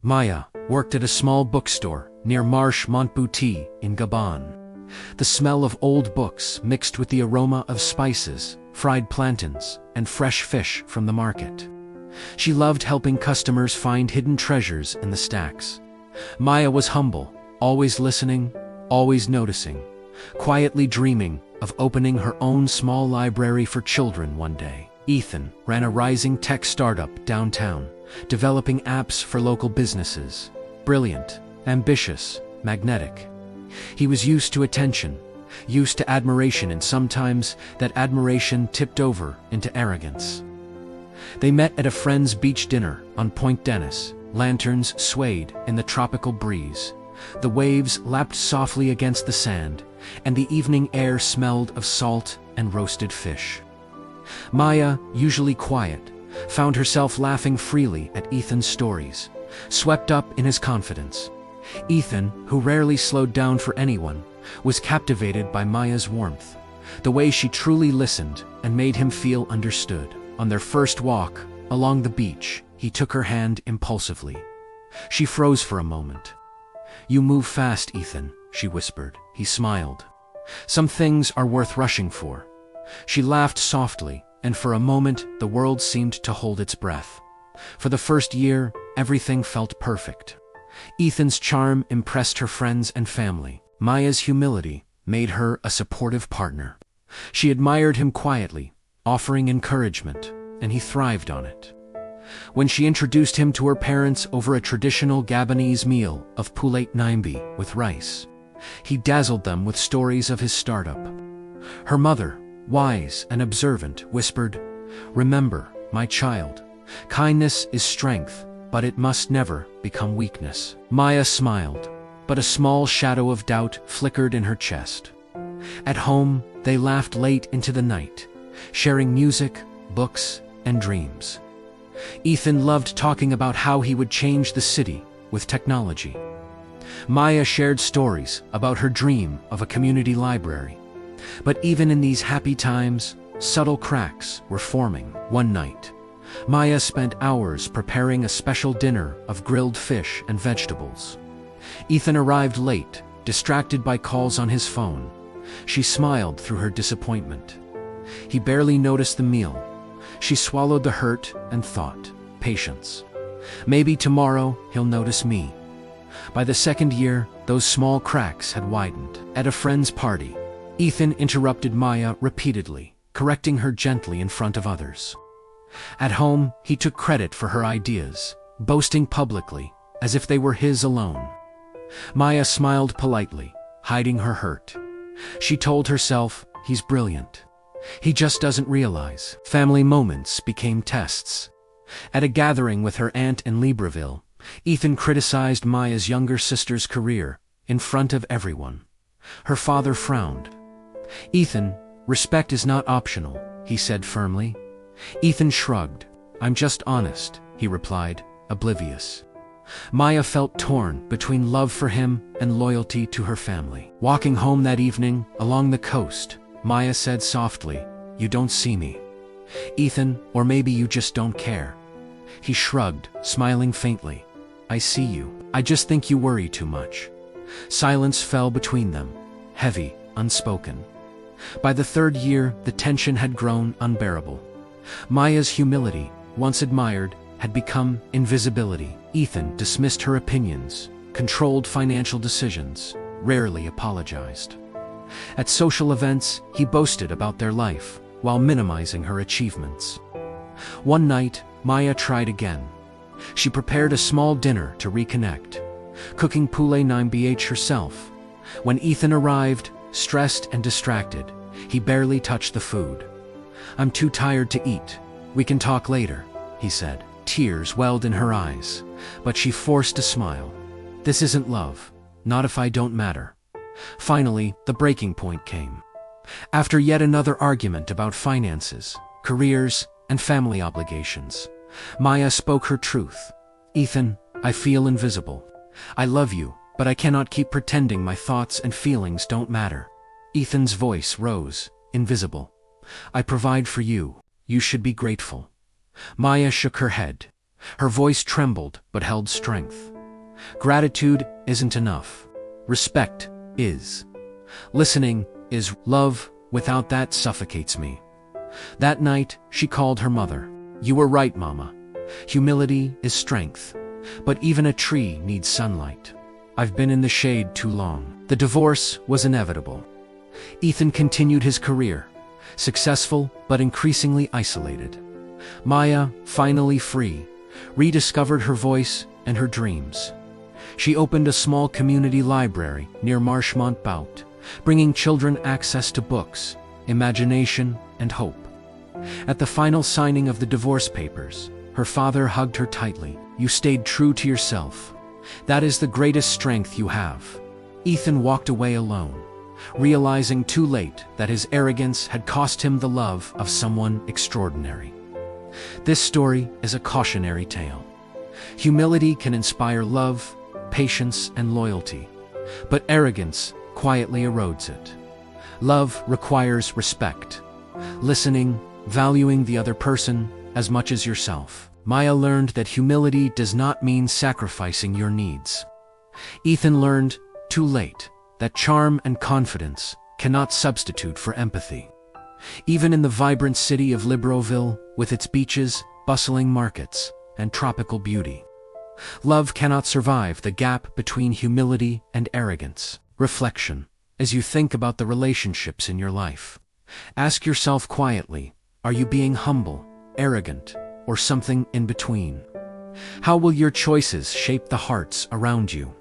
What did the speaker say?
Maya worked at a small bookstore near Marche Montbouty in Gabon. The smell of old books mixed with the aroma of spices, fried plantains, and fresh fish from the market. She loved helping customers find hidden treasures in the stacks. Maya was humble, always listening, always noticing, quietly dreaming of opening her own small library for children one day. Ethan ran a rising tech startup downtown, developing apps for local businesses. Brilliant, ambitious, magnetic. He was used to attention, used to admiration, and sometimes that admiration tipped over into arrogance. They met at a friend's beach dinner on Point Dennis. Lanterns swayed in the tropical breeze. The waves lapped softly against the sand, and the evening air smelled of salt and roasted fish. Maya, usually quiet, found herself laughing freely at Ethan's stories, swept up in his confidence. Ethan, who rarely slowed down for anyone, was captivated by Maya's warmth, the way she truly listened and made him feel understood. On their first walk along the beach, he took her hand impulsively. She froze for a moment. "You move fast, Ethan," she whispered. He smiled. "Some things are worth rushing for." She laughed softly, and for a moment the world seemed to hold its breath. For the first year, everything felt perfect. Ethan's charm impressed her friends and family. Maya's humility made her a supportive partner. She admired him quietly, offering encouragement, and he thrived on it. When she introduced him to her parents over a traditional Gabonese meal of poulet nimbi with rice, he dazzled them with stories of his startup. Her mother, wise and observant, whispered, "Remember, my child, kindness is strength, but it must never become weakness." Maya smiled, but a small shadow of doubt flickered in her chest. At home, they laughed late into the night, sharing music, books, and dreams. Ethan loved talking about how he would change the city with technology. Maya shared stories about her dream of a community library. But even in these happy times, subtle cracks were forming. One night, Maya spent hours preparing a special dinner of grilled fish and vegetables. Ethan arrived late, distracted by calls on his phone. She smiled through her disappointment. He barely noticed the meal. She swallowed the hurt and thought, patience. Maybe tomorrow he'll notice me. By the second year, those small cracks had widened. At a friend's party, Ethan interrupted Maya repeatedly, correcting her gently in front of others. At home, he took credit for her ideas, boasting publicly, as if they were his alone. Maya smiled politely, hiding her hurt. She told herself, he's brilliant. He just doesn't realize. Family moments became tests. At a gathering with her aunt in Libreville, Ethan criticized Maya's younger sister's career in front of everyone. Her father frowned. "Ethan, respect is not optional," he said firmly. Ethan shrugged. "I'm just honest," he replied, oblivious. Maya felt torn between love for him and loyalty to her family. Walking home that evening, along the coast, Maya said softly, "You don't see me, Ethan, or maybe you just don't care." He shrugged, smiling faintly. "I see you. I just think you worry too much." Silence fell between them, heavy, unspoken. By the third year, the tension had grown unbearable. Maya's humility, once admired, had become invisibility. Ethan dismissed her opinions, controlled financial decisions, rarely apologized. At social events, he boasted about their life, while minimizing her achievements. One night, Maya tried again. She prepared a small dinner to reconnect, cooking poulet nimbi herself. When Ethan arrived, stressed and distracted, he barely touched the food. "I'm too tired to eat. We can talk later," he said. Tears welled in her eyes, but she forced a smile. "This isn't love. Not if I don't matter." Finally, the breaking point came. After yet another argument about finances, careers, and family obligations, Maya spoke her truth. "Ethan, I feel invisible. I love you, but I cannot keep pretending my thoughts and feelings don't matter." Ethan's voice rose, invisible. "I provide for you. You should be grateful." Maya shook her head. Her voice trembled but held strength. Gratitude isn't enough. Respect is. Listening is. Love without that suffocates me. That night, she called her mother. You were right, Mama. Humility is strength. But even a tree needs sunlight. I've been in the shade too long. The divorce was inevitable. Ethan continued his career, successful but increasingly isolated. Maya, finally free, rediscovered her voice and her dreams. She opened a small community library near Marche-Montbout, bringing children access to books, imagination, and hope. At the final signing of the divorce papers, her father hugged her tightly. You stayed true to yourself. That is the greatest strength you have. Ethan walked away alone, realizing too late that his arrogance had cost him the love of someone extraordinary. This story is a cautionary tale. Humility can inspire love, patience, and loyalty, but arrogance quietly erodes it. Love requires respect, listening, valuing the other person as much as yourself. Maya learned that humility does not mean sacrificing your needs. Ethan learned, too late, that charm and confidence cannot substitute for empathy. Even in the vibrant city of Libreville, with its beaches, bustling markets, and tropical beauty, love cannot survive the gap between humility and arrogance. Reflection. As you think about the relationships in your life, ask yourself quietly, are you being humble, arrogant, or something in between? How will your choices shape the hearts around you?